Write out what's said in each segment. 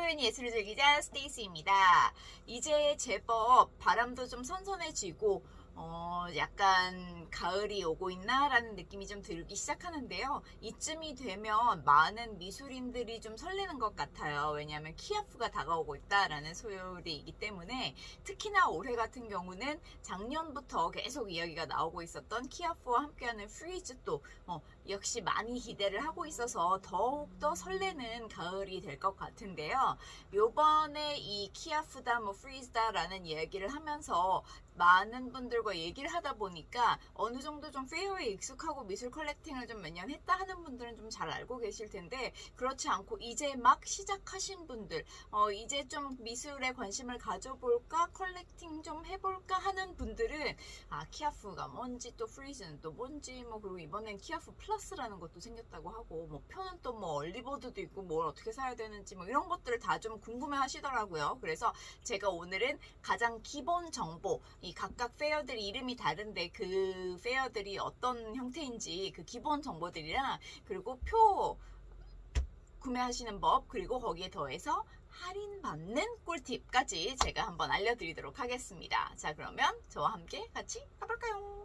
여러분, 예술을 즐기자 스테이시입니다. 이제 제법 바람도 좀 선선해지고 약간 가을이 오고 있나라는 느낌이 좀 들기 시작하는데요. 이쯤이 되면 많은 미술인들이 좀 설레는 것 같아요. 왜냐하면 키아프가 다가오고 있다라는 소리이기 때문에, 특히나 올해 같은 경우는 작년부터 계속 이야기가 나오고 있었던 키아프와 함께하는 프리즈도 역시 많이 기대를 하고 있어서 더욱더 설레는 가을이 될 것 같은데요. 요번에 이 키아프다 프리즈다라는 이야기를 하면서 많은 분들과 얘기를 하다 보니까 어느 정도 좀 페어에 익숙하고 미술 컬렉팅을 좀 몇 년 했다 하는 분들은 좀 잘 알고 계실 텐데, 그렇지 않고 이제 막 시작하신 분들, 이제 좀 미술에 관심을 가져볼까, 컬렉팅 좀 해볼까 하는 분들은 키아프가 뭔지, 또 프리즈는 또 뭔지, 그리고 이번엔 키아프 플러스라는 것도 생겼다고 하고, 표는 또 얼리버드도 있고, 뭘 어떻게 사야 되는지 이런 것들을 다 좀 궁금해 하시더라고요. 그래서 제가 오늘은 가장 기본 정보, 이 각각 페어들이 이름이 다른데 그 페어들이 어떤 형태인지 그 기본 정보들이랑, 그리고 표 구매하시는 법, 그리고 거기에 더해서 할인받는 꿀팁까지 제가 한번 알려드리도록 하겠습니다. 자, 그러면 저와 함께 같이 가볼까요?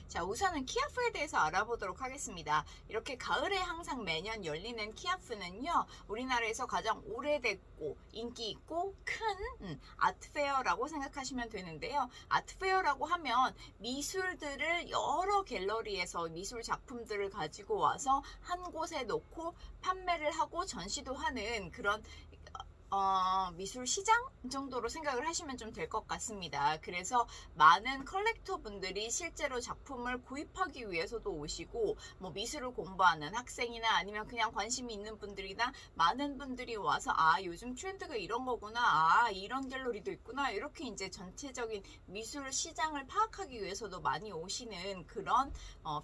자, 우선은 키아프에 대해서 알아보도록 하겠습니다. 이렇게 가을에 항상 매년 열리는 키아프는요, 우리나라에서 가장 오래됐고 인기 있고 큰 아트페어라고 생각하시면 되는데요. 아트페어라고 하면 미술들을 여러 갤러리에서 미술 작품들을 가지고 와서 한 곳에 놓고 판매를 하고 전시도 하는 그런 미술 시장 정도로 생각을 하시면 좀 될 것 같습니다. 그래서 많은 컬렉터 분들이 실제로 작품을 구입하기 위해서도 오시고, 미술을 공부하는 학생이나 아니면 그냥 관심이 있는 분들이나 많은 분들이 와서 요즘 트렌드가 이런 거구나, 이런 갤러리도 있구나, 이렇게 이제 전체적인 미술 시장을 파악하기 위해서도 많이 오시는 그런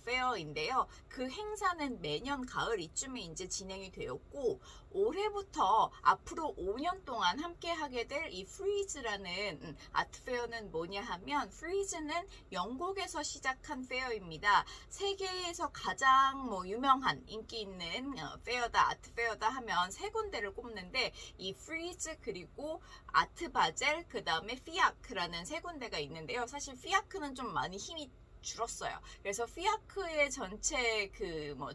페어인데요. 그 행사는 매년 가을 이쯤에 이제 진행이 되었고, 올해부터 앞으로 5년 동안 함께 하게 될 이 프리즈라는 아트페어는 뭐냐 하면, 프리즈는 영국에서 시작한 페어입니다. 세계에서 가장 유명한 인기 있는 페어다, 아트페어다 하면 세 군데를 꼽는데, 이 프리즈, 그리고 아트바젤, 그 다음에 피아크라는 세 군데가 있는데요. 사실 피아크는 좀 많이 힘이 줄었어요. 그래서 피아크의 전체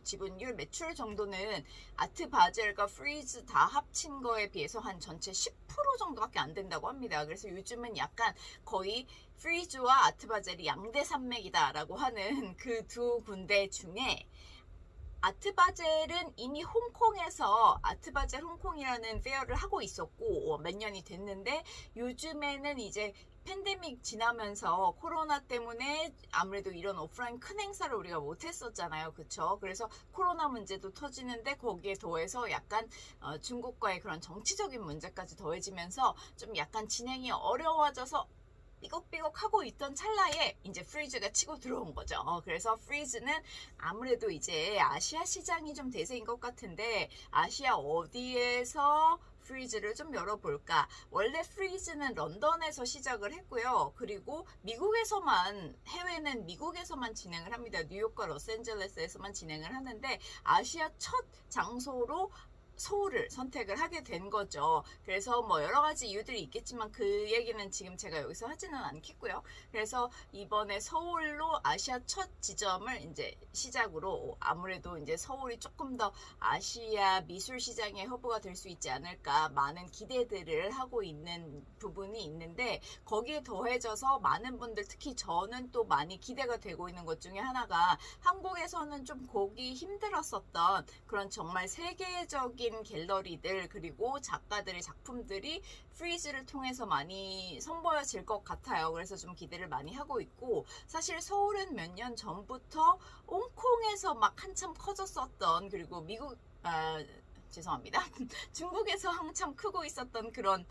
지분율 매출 정도는 아트바젤과 프리즈 다 합친 거에 비해서 한 전체 10% 정도밖에 안 된다고 합니다. 그래서 요즘은 약간 거의 프리즈와 아트바젤이 양대 산맥이다라고 하는 그 두 군데 중에, 아트바젤은 이미 홍콩에서 아트바젤 홍콩이라는 페어를 하고 있었고 몇 년이 됐는데, 요즘에는 이제 팬데믹 지나면서 코로나 때문에 아무래도 이런 오프라인 큰 행사를 우리가 못했었잖아요. 그쵸? 그래서 코로나 문제도 터지는데, 거기에 더해서 약간 중국과의 그런 정치적인 문제까지 더해지면서 좀 약간 진행이 어려워져서 삐걱삐걱 하고 있던 찰나에 이제 프리즈가 치고 들어온 거죠. 그래서 프리즈는 아무래도 이제 아시아 시장이 좀 대세인 것 같은데, 아시아 어디에서 프리즈를 좀 열어볼까? 원래 프리즈는 런던에서 시작을 했고요. 그리고 미국에서만, 해외는 미국에서만 진행을 합니다. 뉴욕과 로스앤젤레스에서만 진행을 하는데, 아시아 첫 장소로 서울을 선택을 하게 된 거죠. 그래서 여러 가지 이유들이 있겠지만 그 얘기는 지금 제가 여기서 하지는 않겠고요. 그래서 이번에 서울로 아시아 첫 지점을 이제 시작으로, 아무래도 이제 서울이 조금 더 아시아 미술 시장의 허브가 될 수 있지 않을까, 많은 기대들을 하고 있는 부분이 있는데, 거기에 더해져서 많은 분들, 특히 저는 또 많이 기대가 되고 있는 것 중에 하나가, 한국에서는 좀 보기 힘들었었던 그런 정말 세계적인 갤러리들, 그리고 작가들의 작품들이 프리즈를 통해서 많이 선보여질 것 같아요. 그래서 좀 기대를 많이 하고 있고, 사실 서울은 몇 년 전부터 홍콩에서 막 한참 커졌었던, 그리고 죄송합니다. 중국에서 한참 크고 있었던 그런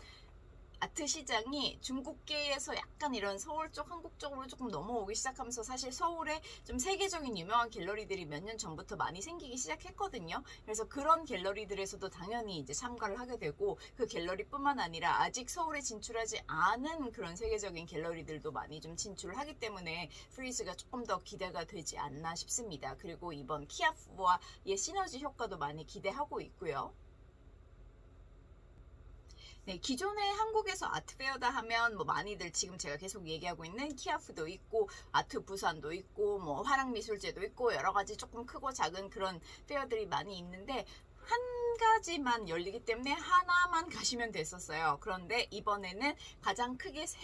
아트 시장이 중국계에서 약간 이런 서울 쪽, 한국 쪽으로 조금 넘어오기 시작하면서 사실 서울에 좀 세계적인 유명한 갤러리들이 몇 년 전부터 많이 생기기 시작했거든요. 그래서 그런 갤러리들에서도 당연히 이제 참가를 하게 되고, 그 갤러리뿐만 아니라 아직 서울에 진출하지 않은 그런 세계적인 갤러리들도 많이 좀 진출을 하기 때문에 프리즈가 조금 더 기대가 되지 않나 싶습니다. 그리고 이번 키아프와의 시너지 효과도 많이 기대하고 있고요. 네, 기존에 한국에서 아트페어다 하면 뭐 많이들 지금 제가 계속 얘기하고 있는 키아프도 있고 아트 부산도 있고 뭐 화랑미술제도 있고 여러 가지 조금 크고 작은 그런 페어들이 많이 있는데 한 가지만 열리기 때문에 하나만 가시면 됐었어요. 그런데 이번에는 가장 크게 세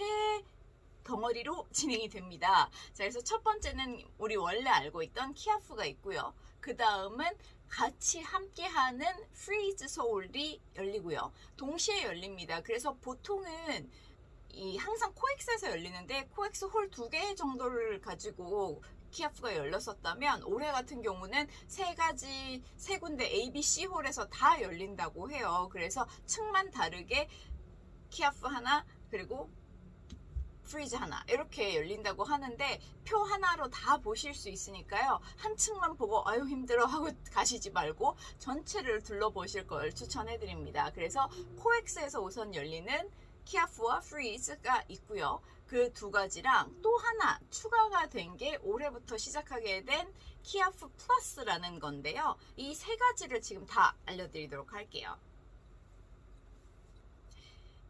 덩어리로 진행이 됩니다. 자, 그래서 첫 번째는 우리 원래 알고 있던 키아프가 있고요. 그 다음은 같이 함께하는 프리즈 서울이 열리고요. 동시에 열립니다. 그래서 보통은 항상 코엑스에서 열리는데 코엑스 홀 2개 정도를 가지고 키아프가 열렸었다면 올해 같은 경우는 세 군데 ABC 홀에서 다 열린다고 해요. 그래서 층만 다르게 키아프 하나 그리고 프리즈 하나 이렇게 열린다고 하는데 표 하나로 다 보실 수 있으니까요. 한 층만 보고 아유 힘들어 하고 가시지 말고 전체를 둘러보실 걸 추천해 드립니다. 그래서 코엑스에서 우선 열리는 키아프와 프리즈가 있고요. 그 두 가지랑 또 하나 추가가 된 게 올해부터 시작하게 된 키아프 플러스라는 건데요. 이 세 가지를 지금 다 알려드리도록 할게요.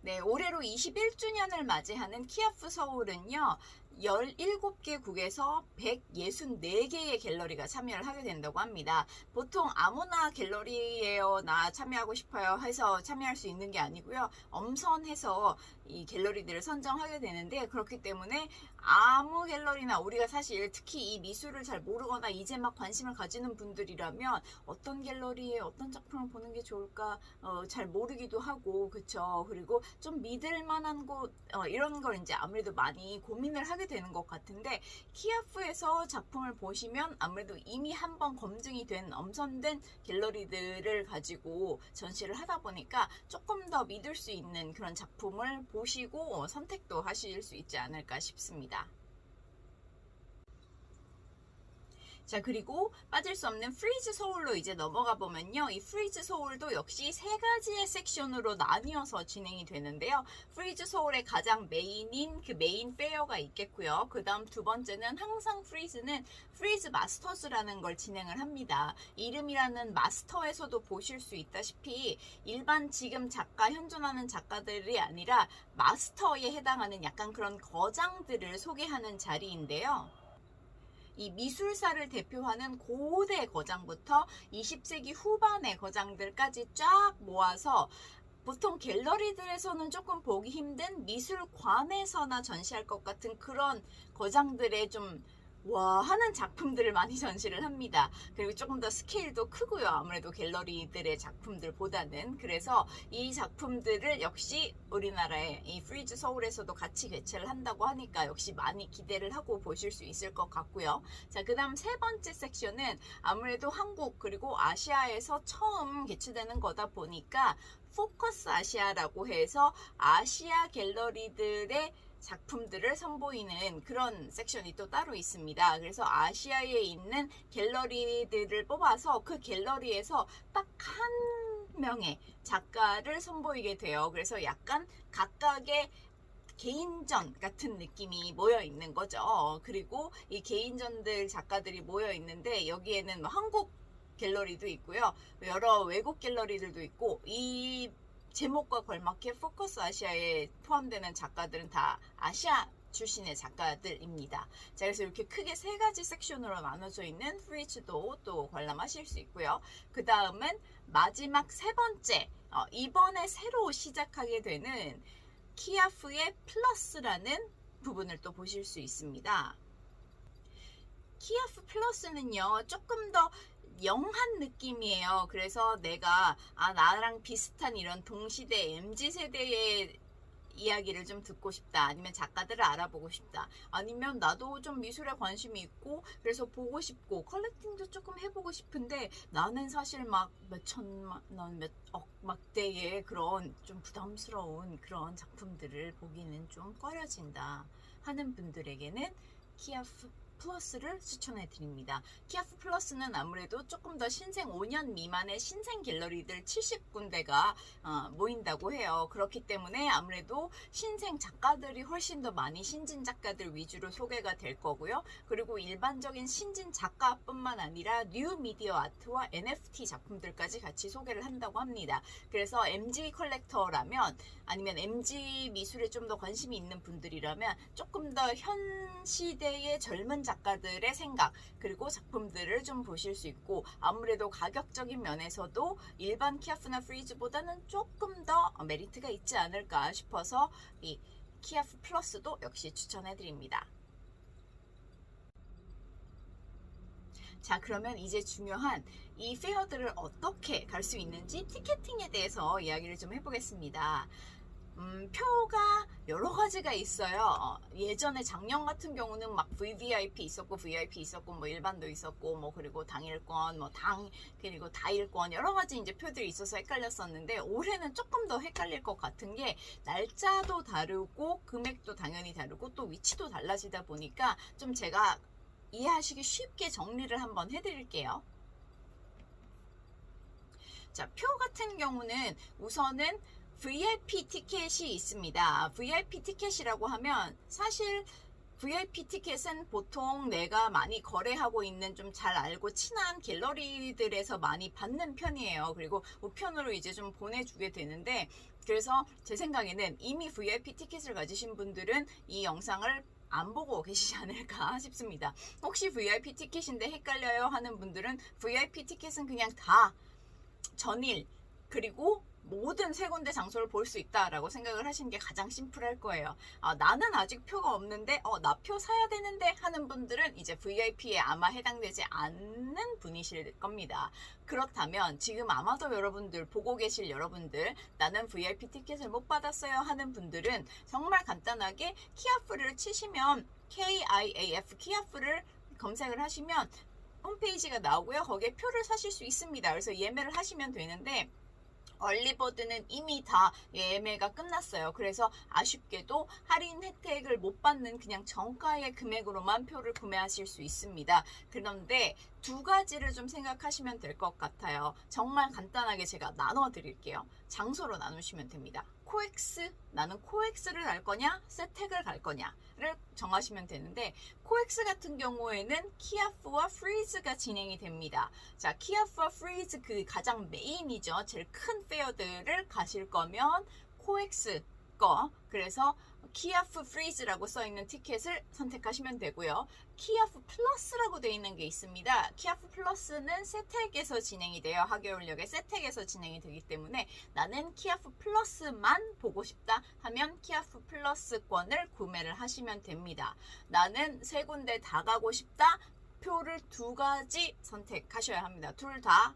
네, 올해로 21주년을 맞이하는 키아프 서울은요, 17개국에서 164개의 갤러리가 참여를 하게 된다고 합니다. 보통 아무나 갤러리에요, 나 참여하고 싶어요 해서 참여할 수 있는 게 아니고요. 엄선해서 이 갤러리들을 선정하게 되는데, 그렇기 때문에 아무 갤러리나 우리가 사실 특히 이 미술을 잘 모르거나 이제 막 관심을 가지는 분들이라면 어떤 갤러리에 어떤 작품을 보는 게 좋을까 잘 모르기도 하고, 그쵸. 그리고 좀 믿을 만한 곳 이런 걸 이제 아무래도 많이 고민을 하게 되는 것 같은데, 키아프에서 작품을 보시면 아무래도 이미 한번 검증이 된 엄선된 갤러리들을 가지고 전시를 하다 보니까 조금 더 믿을 수 있는 그런 작품을 보시고 선택도 하실 수 있지 않을까 싶습니다. 자, 그리고 빠질 수 없는 프리즈 서울로 이제 넘어가 보면요. 이 프리즈 서울도 역시 세 가지의 섹션으로 나뉘어서 진행이 되는데요. 프리즈 서울의 가장 메인인 그 메인 페어가 있겠고요. 그 다음 두 번째는 항상 프리즈는 프리즈 마스터즈라는 걸 진행을 합니다. 이름이라는 마스터에서도 보실 수 있다시피 일반 지금 작가, 현존하는 작가들이 아니라 마스터에 해당하는 약간 그런 거장들을 소개하는 자리인데요. 이 미술사를 대표하는 고대 거장부터 20세기 후반의 거장들까지 쫙 모아서 보통 갤러리들에서는 조금 보기 힘든 미술관에서나 전시할 것 같은 그런 거장들의 좀 와 하는 작품들을 많이 전시를 합니다. 그리고 조금 더 스케일도 크고요. 아무래도 갤러리들의 작품들보다는. 그래서 이 작품들을 역시 우리나라의 이 프리즈 서울에서도 같이 개최를 한다고 하니까 역시 많이 기대를 하고 보실 수 있을 것 같고요. 자, 그 다음 세 번째 섹션은 아무래도 한국 그리고 아시아에서 처음 개최되는 거다 보니까 포커스 아시아라고 해서 아시아 갤러리들의 작품들을 선보이는 그런 섹션이 또 따로 있습니다. 그래서 아시아에 있는 갤러리들을 뽑아서 그 갤러리에서 딱 한 명의 작가를 선보이게 돼요. 그래서 약간 각각의 개인전 같은 느낌이 모여 있는 거죠. 그리고 이 개인전들 작가들이 모여 있는데 여기에는 한국 갤러리도 있고요. 여러 외국 갤러리들도 있고 이 제목과 걸맞게 포커스 아시아에 포함되는 작가들은 다 아시아 출신의 작가들입니다. 자, 그래서 이렇게 크게 세 가지 섹션으로 나눠져 있는 프리즈도 또 관람하실 수 있고요. 그 다음은 마지막 세 번째, 이번에 새로 시작하게 되는 키아프의 플러스라는 부분을 또 보실 수 있습니다. 키아프 플러스는요, 조금 더 영한 느낌이에요. 그래서 내가 나랑 비슷한 이런 동시대 MZ세대의 이야기를 좀 듣고 싶다. 아니면 작가들을 알아보고 싶다. 아니면 나도 좀 미술에 관심이 있고 그래서 보고 싶고 컬렉팅도 조금 해보고 싶은데 나는 사실 막 몇천만 원, 몇 억막대의 그런 좀 부담스러운 그런 작품들을 보기는 좀 꺼려진다 하는 분들에게는 키아프 플러스를 추천해 드립니다. 키아프 플러스는 아무래도 조금 더 신생 5년 미만의 신생 갤러리들 70군데가 모인다고 해요. 그렇기 때문에 아무래도 신생 작가들이 훨씬 더 많이 신진 작가들 위주로 소개가 될 거고요. 그리고 일반적인 신진 작가뿐만 아니라 뉴 미디어 아트와 NFT 작품들까지 같이 소개를 한다고 합니다. 그래서 MG 컬렉터라면 아니면 MG 미술에 좀 더 관심이 있는 분들이라면 조금 더 현 시대의 젊은 작가들의 생각 그리고 작품들을 좀 보실 수 있고 아무래도 가격적인 면에서도 일반 키아프나 프리즈보다는 조금 더 메리트가 있지 않을까 싶어서 이 키아프 플러스도 역시 추천해 드립니다. 자, 그러면 이제 중요한 이 페어들을 어떻게 갈 수 있는지 티켓팅에 대해서 이야기를 좀 해보겠습니다. 표가 여러 가지가 있어요. 예전에 작년 같은 경우는 막 VVIP 있었고 VIP 있었고 뭐 일반도 있었고 뭐 그리고 당일권 그리고 다일권 여러 가지 이제 표들이 있어서 헷갈렸었는데 올해는 조금 더 헷갈릴 것 같은 게 날짜도 다르고 금액도 당연히 다르고 또 위치도 달라지다 보니까 좀 제가 이해하시기 쉽게 정리를 한번 해드릴게요. 자, 표 같은 경우는 우선은 VIP 티켓이 있습니다. VIP 티켓이라고 하면 사실 VIP 티켓은 보통 내가 많이 거래하고 있는 좀 잘 알고 친한 갤러리들에서 많이 받는 편이에요. 그리고 우편으로 이제 좀 보내주게 되는데 그래서 제 생각에는 이미 VIP 티켓을 가지신 분들은 이 영상을 안 보고 계시지 않을까 싶습니다. 혹시 VIP 티켓인데 헷갈려요 하는 분들은 VIP 티켓은 그냥 다 전일 그리고 모든 세 군데 장소를 볼 수 있다라고 생각을 하시는 게 가장 심플할 거예요. 나는 아직 표가 없는데 나 표 사야 되는데 하는 분들은 이제 VIP에 아마 해당되지 않는 분이실 겁니다. 그렇다면 지금 아마도 여러분들 보고 계실 여러분들 나는 VIP 티켓을 못 받았어요 하는 분들은 정말 간단하게 키아프를 치시면 KIAF 키아프를 검색을 하시면 홈페이지가 나오고요. 거기에 표를 사실 수 있습니다. 그래서 예매를 하시면 되는데 얼리버드는 이미 다 예매가 끝났어요. 그래서 아쉽게도 할인 혜택을 못 받는 그냥 정가의 금액으로만 표를 구매하실 수 있습니다. 그런데 두 가지를 좀 생각하시면 될 것 같아요. 정말 간단하게 제가 나눠 드릴게요. 장소로 나누시면 됩니다. 코엑스, 나는 코엑스를 갈 거냐 세택을 갈 거냐를 정하시면 되는데 코엑스 같은 경우에는 키아프와 프리즈가 진행이 됩니다. 자, 키아프와 프리즈 그 가장 메인이죠. 제일 큰 페어들을 가실 거면 코엑스 거 그래서 키아프 프리즈라고 써있는 티켓을 선택하시면 되고요. 키아프 플러스라고 되어 있는 게 있습니다. 키아프 플러스는 세택에서 진행이 돼요. 하계울역의 세택에서 진행이 되기 때문에 나는 키아프 플러스만 보고 싶다 하면 키아프 플러스권을 구매를 하시면 됩니다. 나는 세 군데 다 가고 싶다. 표를 두 가지 선택하셔야 합니다. 둘 다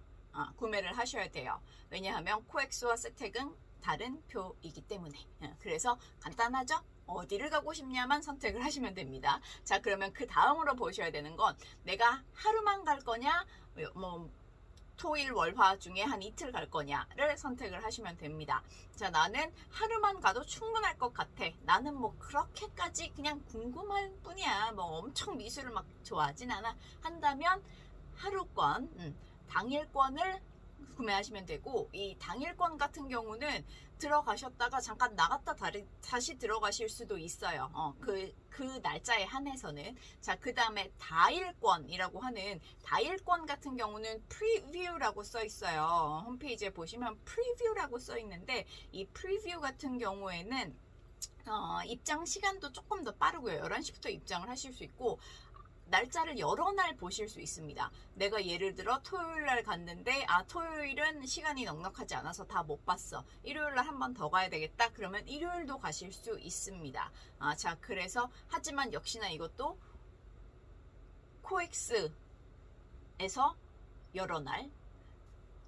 구매를 하셔야 돼요. 왜냐하면 코엑스와 세택은 다른 표이기 때문에. 그래서 간단하죠? 어디를 가고 싶냐만 선택을 하시면 됩니다. 자, 그러면 그 다음으로 보셔야 되는 건 내가 하루만 갈 거냐 뭐 토일 월화 중에 한 이틀 갈 거냐를 선택을 하시면 됩니다. 자, 나는 하루만 가도 충분할 것 같아. 나는 뭐 그렇게까지 그냥 궁금할 뿐이야. 뭐 엄청 미술을 막 좋아하진 않아. 한다면 하루권 당일권을 구매하시면 되고 이 당일권 같은 경우는 들어가셨다가 잠깐 나갔다 다시 들어가실 수도 있어요. 그 날짜에 한해서는. 자, 그 다음에 다일권이라고 하는 다일권 같은 경우는 프리뷰라고 써 있어요. 홈페이지에 보시면 프리뷰라고 써 있는데 이 프리뷰 같은 경우에는 입장 시간도 조금 더 빠르고요. 11시부터 입장을 하실 수 있고 날짜를 여러 날 보실 수 있습니다. 내가 예를 들어 토요일 날 갔는데 토요일은 시간이 넉넉하지 않아서 다 못 봤어. 일요일 날 한 번 더 가야 되겠다. 그러면 일요일도 가실 수 있습니다. 자, 그래서 하지만 역시나 이것도 코엑스에서 여러 날,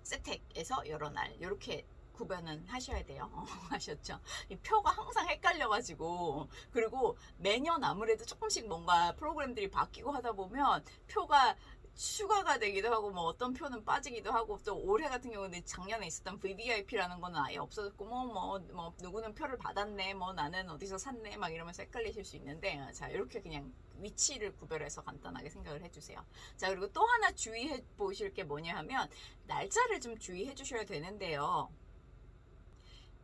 세택에서 여러 날 이렇게 구별은 하셔야 돼요. 아셨죠? 이 표가 항상 헷갈려가지고, 그리고 매년 아무래도 조금씩 뭔가 프로그램들이 바뀌고 하다 보면 표가 추가가 되기도 하고, 뭐 어떤 표는 빠지기도 하고, 또 올해 같은 경우는 작년에 있었던 VVIP라는 거는 아예 없어졌고, 뭐 누구는 표를 받았네, 뭐 나는 어디서 샀네, 막 이러면서 헷갈리실 수 있는데, 자, 이렇게 그냥 위치를 구별해서 간단하게 생각을 해주세요. 자, 그리고 또 하나 주의해 보실 게 뭐냐 하면, 날짜를 좀 주의해 주셔야 되는데요.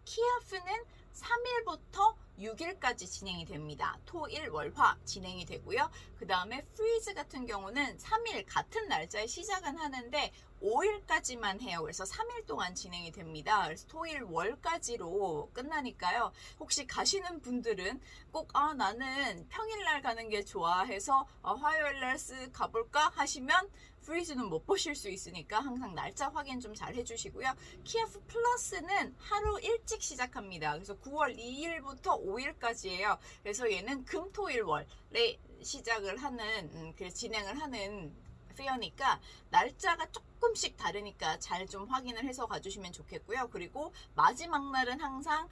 키아프는 3일부터 6일까지 진행이 됩니다. 토, 일, 월, 화 진행이 되고요. 그 다음에 프리즈 같은 경우는 3일 같은 날짜에 시작은 하는데 5일까지만 해요. 그래서 3일 동안 진행이 됩니다. 그래서 토일, 월까지로 끝나니까요. 혹시 가시는 분들은 꼭 나는 평일날 가는 게 좋아해서 화요일날 쓱 가볼까 하시면 프리즈는 못 보실 수 있으니까 항상 날짜 확인 좀 잘 해주시고요. 키아프 플러스는 하루 일찍 시작합니다. 그래서 9월 2일부터 5일까지예요. 그래서 얘는 금, 토, 일, 월에 시작을 하는, 진행을 하는 페어니까 날짜가 조금씩 다르니까 잘 좀 확인을 해서 가주시면 좋겠고요. 그리고 마지막 날은 항상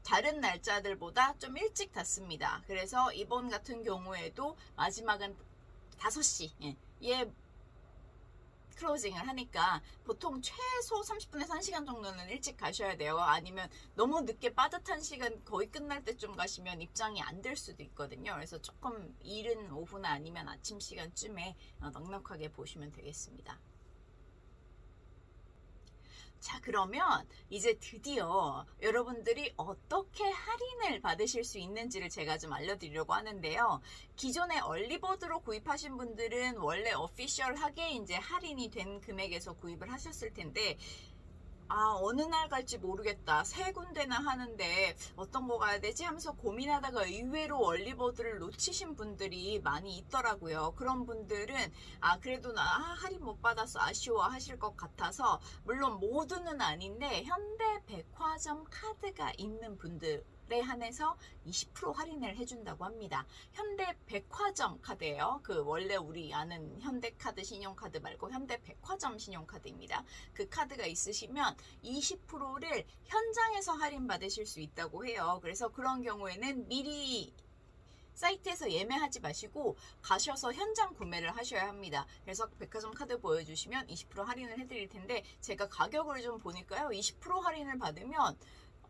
다른 날짜들보다 좀 일찍 닫습니다. 그래서 이번 같은 경우에도 마지막은 5시 예, 클로징을 하니까 보통 최소 30분에서 1시간 정도는 일찍 가셔야 돼요. 아니면 너무 늦게 빠듯한 시간 거의 끝날 때쯤 가시면 입장이 안 될 수도 있거든요. 그래서 조금 이른 오후나 아니면 아침 시간쯤에 넉넉하게 보시면 되겠습니다. 자, 그러면 이제 드디어 여러분들이 어떻게 할인을 받으실 수 있는지를 제가 좀 알려드리려고 하는데요. 기존에 얼리버드로 구입하신 분들은 원래 오피셜하게 이제 할인이 된 금액에서 구입을 하셨을 텐데, 어느 날 갈지 모르겠다. 세 군데나 하는데 어떤 거 가야 되지? 하면서 고민하다가 의외로 얼리버드를 놓치신 분들이 많이 있더라고요. 그런 분들은 그래도 나 할인 못 받았어 아쉬워 하실 것 같아서, 물론 모두는 아닌데 현대백화점 카드가 있는 분들 에 한해서 20% 할인을 해준다고 합니다. 현대백화점 카드예요. 그 원래 우리 아는 현대카드 신용카드 말고 현대백화점 신용카드입니다. 그 카드가 있으시면 20%를 현장에서 할인 받으실 수 있다고 해요. 그래서 그런 경우에는 미리 사이트에서 예매하지 마시고 가셔서 현장 구매를 하셔야 합니다. 그래서 백화점 카드 보여주시면 20% 할인을 해드릴 텐데, 제가 가격을 좀 보니까요, 20% 할인을 받으면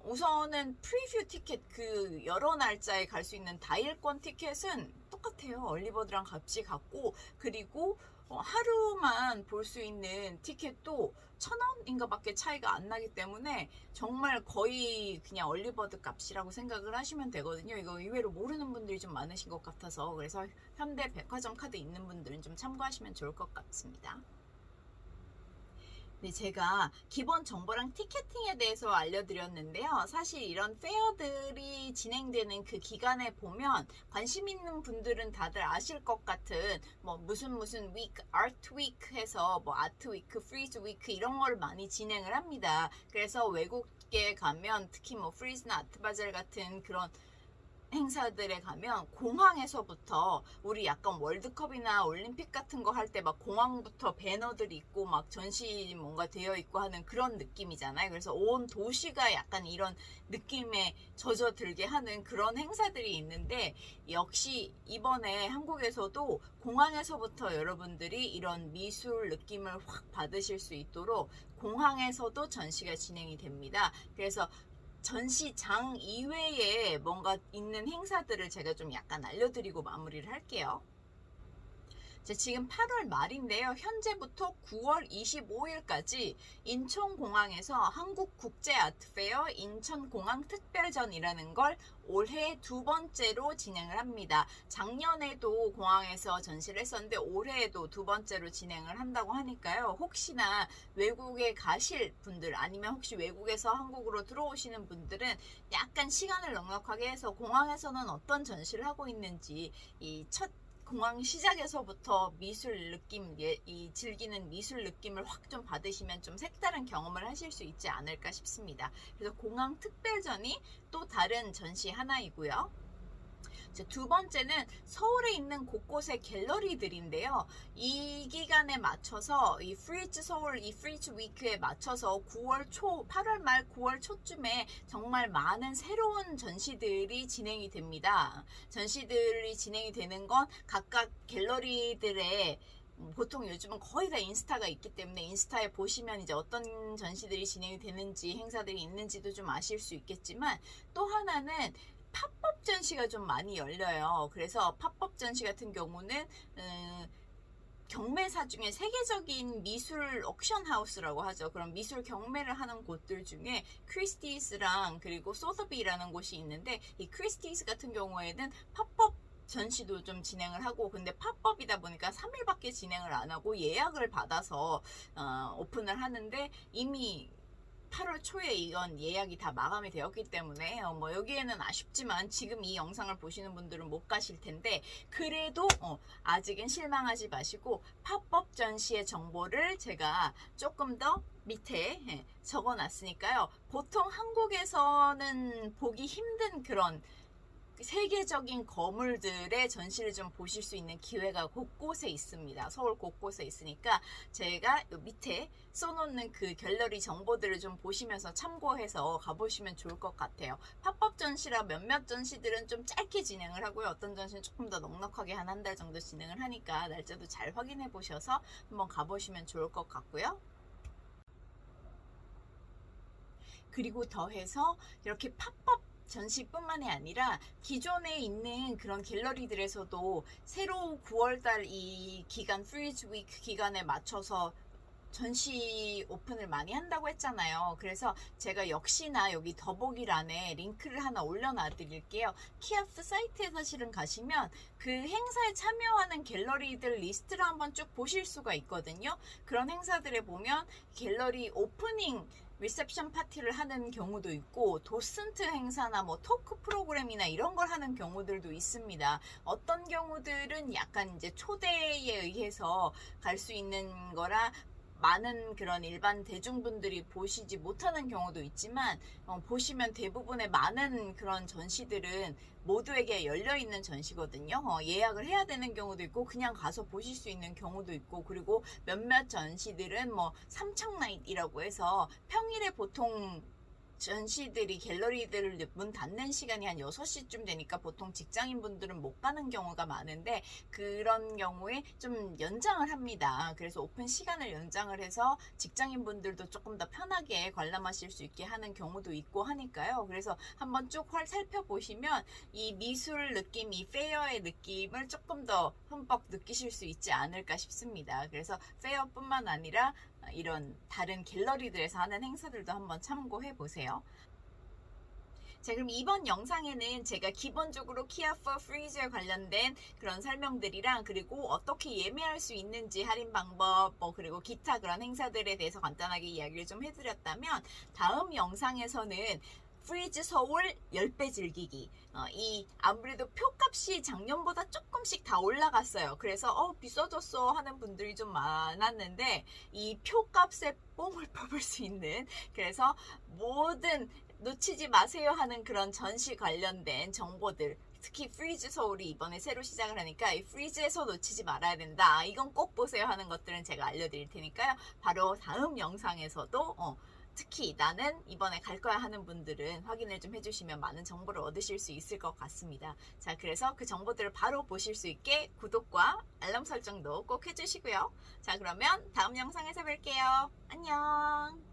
우선은 프리뷰 티켓, 그 여러 날짜에 갈 수 있는 다일권 티켓은 똑같아요. 얼리버드랑 값이 같고, 그리고 하루만 볼 수 있는 티켓도 1,000원인가 밖에 차이가 안 나기 때문에 정말 거의 그냥 얼리버드 값이라고 생각을 하시면 되거든요. 이거 의외로 모르는 분들이 좀 많으신 것 같아서, 그래서 현대 백화점 카드 있는 분들은 좀 참고하시면 좋을 것 같습니다. 네, 제가 기본 정보랑 티켓팅에 대해서 알려드렸는데요. 사실 이런 페어들이 진행되는 그 기간에 보면 관심 있는 분들은 다들 아실 것 같은 뭐 무슨 위크, 아트 위크 해서 뭐 아트 위크, 프리즈 위크 이런 걸 많이 진행을 합니다. 그래서 외국에 가면 특히 뭐 프리즈나 아트 바젤 같은 그런 행사들에 가면 공항에서부터, 우리 약간 월드컵이나 올림픽 같은 거 할 때 막 공항부터 배너들이 있고 막 전시 뭔가 되어 있고 하는 그런 느낌이잖아요. 그래서 온 도시가 약간 이런 느낌에 젖어들게 하는 그런 행사들이 있는데, 역시 이번에 한국에서도 공항에서부터 여러분들이 이런 미술 느낌을 확 받으실 수 있도록 공항에서도 전시가 진행이 됩니다. 그래서 전시장 이외에 뭔가 있는 행사들을 제가 좀 약간 알려드리고 마무리를 할게요. 지금 8월 말인데요. 현재부터 9월 25일까지 인천공항에서 한국국제아트페어 인천공항 특별전이라는 걸 올해 2번째로 진행을 합니다. 작년에도 공항에서 전시를 했었는데 올해에도 2번째로 진행을 한다고 하니까요. 혹시나 외국에 가실 분들, 아니면 혹시 외국에서 한국으로 들어오시는 분들은 약간 시간을 넉넉하게 해서 공항에서는 어떤 전시를 하고 있는지, 이 첫 공항 시작에서부터 미술 느낌, 이 즐기는 미술 느낌을 확 좀 받으시면 좀 색다른 경험을 하실 수 있지 않을까 싶습니다. 그래서 공항 특별전이 또 다른 전시 하나이고요. 이제 두 번째는 서울에 있는 곳곳의 갤러리들인데요. 이 기간에 맞춰서 이 프리즈 서울 이 프리즈 위크에 맞춰서 9월 초, 8월 말 9월 초쯤에 정말 많은 새로운 전시들이 진행이 됩니다. 전시들이 진행이 되는 건 각각 갤러리들의 보통 요즘은 거의 다 인스타가 있기 때문에 인스타에 보시면 이제 어떤 전시들이 진행이 되는지 행사들이 있는지도 좀 아실 수 있겠지만 또 하나는 팝업 전시가 좀 많이 열려요. 그래서 팝업 전시 같은 경우는 경매사 중에 세계적인 미술 옥션 하우스라고 하죠. 그런 미술 경매를 하는 곳들 중에 크리스티스랑 그리고 소더비라는 곳이 있는데 이 크리스티스 같은 경우에는 팝업 전시도 좀 진행을 하고 근데 팝업이다 보니까 3일밖에 진행을 안 하고 예약을 받아서 오픈을 하는데 이미 8월 초에 이건 예약이 다 마감이 되었기 때문에 뭐 여기에는 아쉽지만 지금 이 영상을 보시는 분들은 못 가실 텐데 그래도 아직은 실망하지 마시고 팝업 전시의 정보를 제가 조금 더 밑에 적어 놨으니까요. 보통 한국에서는 보기 힘든 그런 세계적인 거물들의 전시를 좀 보실 수 있는 기회가 곳곳에 있습니다. 서울 곳곳에 있으니까 제가 밑에 써놓는 그 갤러리 정보들을 좀 보시면서 참고해서 가보시면 좋을 것 같아요. 팝업 전시라 몇몇 전시들은 좀 짧게 진행을 하고요. 어떤 전시는 조금 더 넉넉하게 한 달 정도 진행을 하니까 날짜도 잘 확인해 보셔서 한번 가보시면 좋을 것 같고요. 그리고 더해서 이렇게 팝업 전시뿐만이 아니라 기존에 있는 그런 갤러리들에서도 새로 9월달 이 기간 프리즈 위크 기간에 맞춰서 전시 오픈을 많이 한다고 했잖아요. 그래서 제가 역시나 여기 더보기란에 링크를 하나 올려놔 드릴게요. 키아프 사이트에 사실은 가시면 그 행사에 참여하는 갤러리들 리스트를 한번 쭉 보실 수가 있거든요. 그런 행사들에 보면 갤러리 오프닝 리셉션 파티를 하는 경우도 있고 도슨트 행사나 뭐 토크 프로그램이나 이런 걸 하는 경우들도 있습니다. 어떤 경우들은 약간 이제 초대에 의해서 갈 수 있는 거라 많은 그런 일반 대중분들이 보시지 못하는 경우도 있지만 보시면 대부분의 많은 그런 전시들은 모두에게 열려있는 전시거든요. 예약을 해야 되는 경우도 있고 그냥 가서 보실 수 있는 경우도 있고 그리고 몇몇 전시들은 뭐 삼청나잇이라고 해서 평일에 보통 전시들이 갤러리들 문 닫는 시간이 한 6시쯤 되니까 보통 직장인분들은 못 가는 경우가 많은데 그런 경우에 좀 연장을 합니다. 그래서 오픈 시간을 연장을 해서 직장인분들도 조금 더 편하게 관람하실 수 있게 하는 경우도 있고 하니까요. 그래서 한번 쭉 살펴보시면 이 미술 느낌, 이 페어의 느낌을 조금 더 흠뻑 느끼실 수 있지 않을까 싶습니다. 그래서 페어뿐만 아니라 이런 다른 갤러리들에서 하는 행사들도 한번 참고해 보세요. 자, 그럼 이번 영상에는 제가 기본적으로 키아 포 프리즈에 관련된 그런 설명들이랑 그리고 어떻게 예매할 수 있는지 할인 방법 뭐 그리고 기타 그런 행사들에 대해서 간단하게 이야기를 좀 해드렸다면 다음 영상에서는 프리즈 서울 10배 즐기기. 이 아무래도 표값이 작년보다 조금씩 다 올라갔어요. 그래서 비싸졌어 하는 분들이 좀 많았는데 이 표값에 뽕을 뽑을 수 있는 그래서 모든 놓치지 마세요 하는 그런 전시 관련된 정보들 특히 프리즈 서울이 이번에 새로 시작을 하니까 이 프리즈에서 놓치지 말아야 된다. 이건 꼭 보세요 하는 것들은 제가 알려드릴 테니까요. 바로 다음 영상에서도 특히 나는 이번에 갈 거야 하는 분들은 확인을 좀 해주시면 많은 정보를 얻으실 수 있을 것 같습니다. 자, 그래서 그 정보들을 바로 보실 수 있게 구독과 알람 설정도 꼭 해주시고요. 자, 그러면 다음 영상에서 뵐게요. 안녕.